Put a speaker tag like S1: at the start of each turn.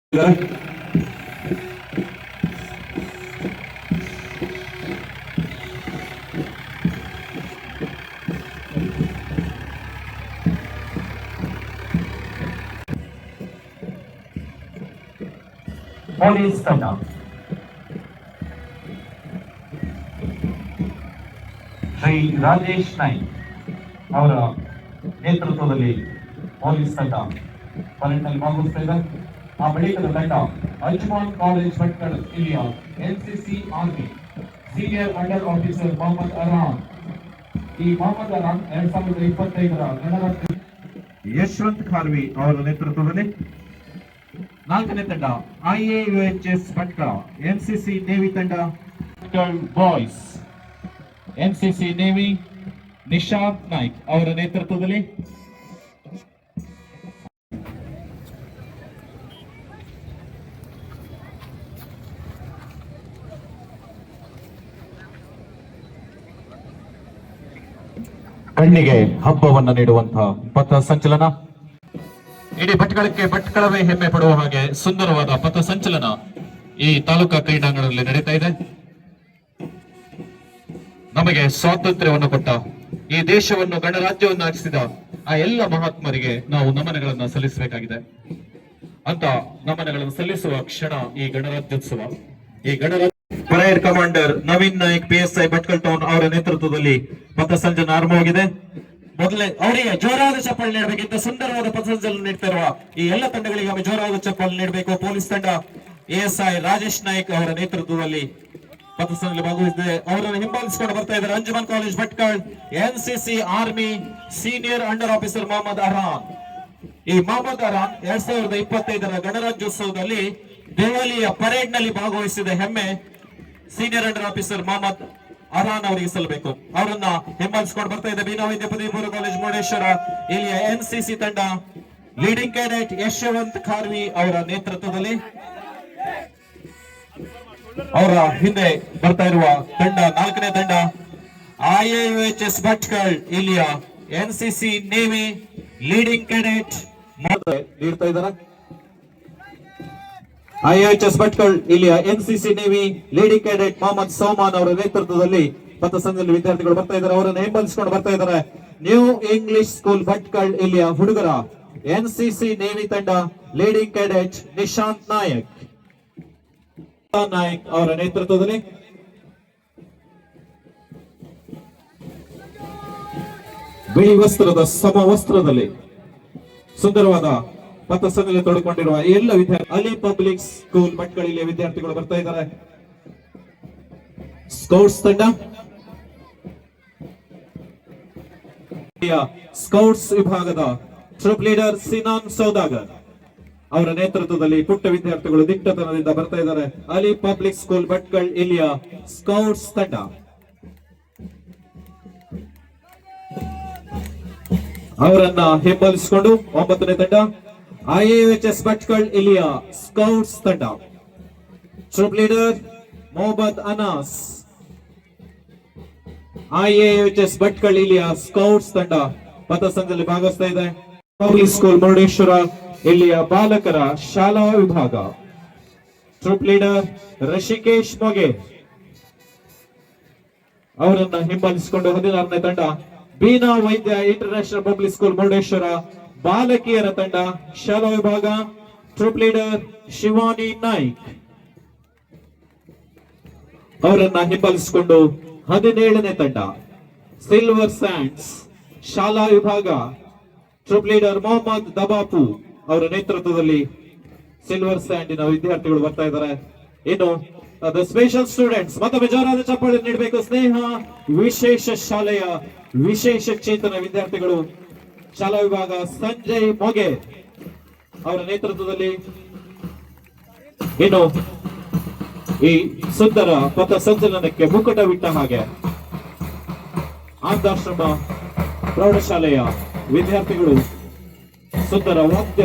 S1: Police ತಂಡ ಶ್ರೀ ರಾಜೇಶ್ ನಾಯ್ಕ್ ಅವರ ನೇತೃತ್ವದಲ್ಲಿ ಪೊಲೀಸ್ ತಂಡ ಪರೇಡ್ನಲ್ಲಿ ಭಾಗವಹಿಸ್ತಾ ಇದೆ. ಆ ಬಳಿಕದ ತಂಡ ಅಜ್ಮಾನ್ ಕಾಲೇಜ್ ಭಟ್ಕಳ ಇಲ್ಲಿಯ NCC army senior under officer Mohammed Aran. ಈ ಮೊಹಮ್ಮದ್ ಅರಾನ್ 2025ರ ಗಣರಾಜ್ಯ ಯಶವಂತ್ ಖಾರ್ವಿ ಅವರ ನೇತೃತ್ವದಲ್ಲಿ. ನಾಲ್ಕನೇ ತಂಡ IAUHS ಭಟ್ಕಳ ಎನ್ಸಿಸಿ ನೇವಿ ತಂಡ boys NCC navy Nishant Naik ಅವರ ನೇತೃತ್ವದಲ್ಲಿ. ಕಣ್ಣಿಗೆ ಹಬ್ಬವನ್ನ ನೀಡುವಂತಹ ಪಥ ಸಂಚಲನ, ಇಡೀ ಭಟ್ಕಳವೇ ಹೆಮ್ಮೆ ಪಡುವ ಹಾಗೆ ಸುಂದರವಾದ ಪಥ ಸಂಚಲನ ಈ ತಾಲೂಕಾ ಕ್ರೀಡಾಂಗಣದಲ್ಲಿ ನಡೀತಾ ಇದೆ. ನಮಗೆ ಸ್ವಾತಂತ್ರ್ಯವನ್ನು ಕೊಟ್ಟ, ಈ ದೇಶವನ್ನು ಗಣರಾಜ್ಯವನ್ನಾಗಿಸಿದ ಆ ಎಲ್ಲ ಮಹಾತ್ಮರಿಗೆ ನಾವು ನಮನಗಳನ್ನ ಸಲ್ಲಿಸಬೇಕಾಗಿದೆ. ಅಂತ ನಮನಗಳನ್ನು ಸಲ್ಲಿಸುವ ಕ್ಷಣ ಈ ಗಣರಾಜ್ಯೋತ್ಸವ. ಈ ಗಣರಾಜ್ಯ parade commander Naveen Naik PSI Bhatkal town ಅವರ ನೇತೃತ್ವದಲ್ಲಿ ಪಥಸಂಚಲನ ಆರಂಭವಾಗಿದೆ. ಮೊದಲೇ ಅವರಿಗೆ ಜೋರಾದ ಚಪ್ಪಾಳೆ ನೀಡಬೇಕಿಂತ ಸುಂದರವಾದ ಪಥಸಂಚಲನ ನೀಡ್ತಾ ಇರುವ ಈ ಎಲ್ಲ ತಂಡಗಳಿಗೆ ಜೋರಾದ ಚಪ್ಪಾಳೆ ನೀಡಬೇಕು. ಪೊಲೀಸ್ ತಂಡ ASI ರಾಜೇಶ್ ನಾಯ್ಕ್ ಅವರ ನೇತೃತ್ವದಲ್ಲಿ ಪಥಸಂಚಲನ ಭಾಗವಹಿಸಿದೆ. ಅವರನ್ನು ಹಿಂಬಾಲಿಸಿಕೊಂಡು ಬರ್ತಾ ಇದ್ದಾರೆ Anjuman college Bhatkal NCC army senior under officer Mohammed Aran. ಈ ಮೊಹಮ್ಮದ್ ಅರಾನ್ 2025ರ ಗಣರಾಜ್ಯೋತ್ಸವದಲ್ಲಿ ದೆಹಲಿಯ ಪರೇಡ್ ನಲ್ಲಿ ಭಾಗವಹಿಸಿದ ಹೆಮ್ಮೆ ಸೀನಿಯರ್ ಅಂಡರ್ ಆಫೀಸರ್ ಮೊಹಮ್ಮದ್ ಅರಾನ್ ಅವರಿಗೆ ಸಲ್ಲಬೇಕು. ಅವರನ್ನ ಹಿಂಬಾಲಿಸಿಕೊಂಡು ಬರ್ತಾ ಇದೆ ಬೀನಾವೈದ್ಯ ಪದವಿ ಪೂರ್ವ ಕಾಲೇಜ್ ಮುರುಡೇಶ್ವರ ಇಲ್ಲಿಯ NCC ತಂಡ ಲೀಡಿಂಗ್ ಕ್ಯಾಡೆಟ್ ಯಶವಂತ್ ಖಾರ್ವಿ ಅವರ ನೇತೃತ್ವದಲ್ಲಿ. ಅವರ ಹಿಂದೆ ಬರ್ತಾ ಇರುವ ತಂಡ ನಾಲ್ಕನೇ ತಂಡ IAUHS ಭಟ್ಕಳ್ ಇಲ್ಲಿಯ NCC ನೇವಿ ಲೀಡಿಂಗ್ ಕ್ಯಾಡೆಟ್ ನೀಡ್ತಾ ಇದ್ದಾರೆ. IAHS ಭಟ್ಕಳ್ ಇಲ್ಲಿಯ NCC navy leading cadet Mohammed Souman ಅವರ ನೇತೃತ್ವದಲ್ಲಿ ಪಥಸಂಚಲನ ವಿದ್ಯಾರ್ಥಿಗಳು ಬರ್ತಾ ಇದ್ದಾರೆ. ಅವರನ್ನು ಹಿಂಬಾಲಿಸಿಕೊಂಡು ಬರ್ತಾ ಇದ್ದಾರೆ ನ್ಯೂ ಇಂಗ್ಲಿಷ್ ಸ್ಕೂಲ್ ಭಟ್ಕಳ್ ಇಲ್ಲಿಯ ಹುಡುಗರ NCC ನೇವಿ ತಂಡ ಲೀಡಿಂಗ್ ಕ್ಯಾಡೆಟ್ ನಿಶಾಂತ್ ನಾಯಕ್ ಅವರ ನೇತೃತ್ವದಲ್ಲಿ. ಬಿಳಿ ವಸ್ತ್ರದ ಸಮವಸ್ತ್ರದಲ್ಲಿ ಸುಂದರವಾದ ಪಥಸಂಚಲನ ತೊಡಕೊಂಡಿರುವ ಎಲ್ಲ ವಿದ್ಯಾರ್ಥಿ ಅಲಿ ಪಬ್ಲಿಕ್ ಸ್ಕೂಲ್ ಭಟ್ಕಳ ವಿದ್ಯಾರ್ಥಿಗಳು ಬರ್ತಾ ಇದ್ದಾರೆ. ಸ್ಕೌಟ್ಸ್ ತಂಡ ಸ್ಕೌಟ್ಸ್ ವಿಭಾಗದ ಟ್ರೂಪ್ ಲೀಡರ್ ಸಿನಾನ್ ಸೌದಾಗರ್ ಅವರ ನೇತೃತ್ವದಲ್ಲಿ ಪುಟ್ಟ ವಿದ್ಯಾರ್ಥಿಗಳು ದಿಟ್ಟತನದಿಂದ ಬರ್ತಾ ಇದ್ದಾರೆ. ಅಲಿ ಪಬ್ಲಿಕ್ ಸ್ಕೂಲ್ ಭಟ್ಕಳ್ ಇಲ್ಲಿಯ ಸ್ಕೌಟ್ಸ್ ತಂಡ. ಅವರನ್ನ ಹಿಂಬಾಲಿಸಿಕೊಂಡು 9ನೇ ತಂಡ IAUHS ಭಟ್ಕಳ್ ಇಲ್ಲಿಯ ಸ್ಕೌಟ್ಸ್ ತಂಡ troop leader Mohammed Anas. IAUHS Bhatkal ಇಲ್ಲಿಯ ಸ್ಕೌಟ್ಸ್ ತಂಡ ಪಥಸಂಚಲನದಲ್ಲಿ ಭಾಗವಹಿಸ್ತಾ ಇದೆ. ಪಬ್ಲಿಕ್ ಸ್ಕೂಲ್ ಮುರುಡೇಶ್ವರ ಇಲ್ಲಿಯ ಬಾಲಕರ ಶಾಲಾ ವಿಭಾಗ ಟ್ರೂಪ್ ಲೀಡರ್ ಋಷಿಕೇಶ್ ಮೊಗೆ ಅವರನ್ನ ಹಿಂಬಾಲಿಸಿಕೊಂಡು 16ನೇ ತಂಡ ಬೀನಾ ವೈದ್ಯ ಇಂಟರ್ನ್ಯಾಷನಲ್ ಪಬ್ಲಿಕ್ ಸ್ಕೂಲ್ ಮುರುಡೇಶ್ವರ ಬಾಲಕಿಯರ ತಂಡ ಶಾಲಾ ವಿಭಾಗ ಟ್ರೂಪ್ ಲೀಡರ್ ಶಿವಾನಿ ನಾಯ್ಕ್ ಅವರನ್ನ ಹಿಂಬಾಲಿಸಿಕೊಂಡು 17ನೇ ತಂಡ ಸಿಲ್ವರ್ ಸ್ಯಾಂಡ್ಸ್ ಶಾಲಾ ವಿಭಾಗ ಟ್ರೂಪ್ ಲೀಡರ್ ಮೊಹಮ್ಮದ್ ದಬಾಪು ಅವರ ನೇತೃತ್ವದಲ್ಲಿ ಸಿಲ್ವರ್ ಸ್ಯಾಂಡಿನ ವಿದ್ಯಾರ್ಥಿಗಳು ಬರ್ತಾ ಇದ್ದಾರೆ. ಇನ್ನು ಸ್ಪೆಷಲ್ ಸ್ಟೂಡೆಂಟ್ಸ್ ಮತ್ತೊಮ್ಮೆ ಜೋರಾದ ಚಪ್ಪಾಳೆ ನೀಡಬೇಕು. ಸ್ನೇಹ ವಿಶೇಷ ಶಾಲೆಯ ವಿಶೇಷ ಚೇತನ ವಿದ್ಯಾರ್ಥಿಗಳು ಶಾಲಾ ವಿಭಾಗ ಸಂಜಯ್ ಮೊಗೆ ಅವರ ನೇತೃತ್ವದಲ್ಲಿ. ಇನ್ನು ಈ ಸುಂದರ ಪಥ ಸಂಚಲನಕ್ಕೆ ಮುಕುಟವಿಟ್ಟ ಹಾಗೆ ಆನಂದಾಶ್ರಮ ಪ್ರೌಢಶಾಲೆಯ ವಿದ್ಯಾರ್ಥಿಗಳು ಸುಂದರ ವಾದ್ಯ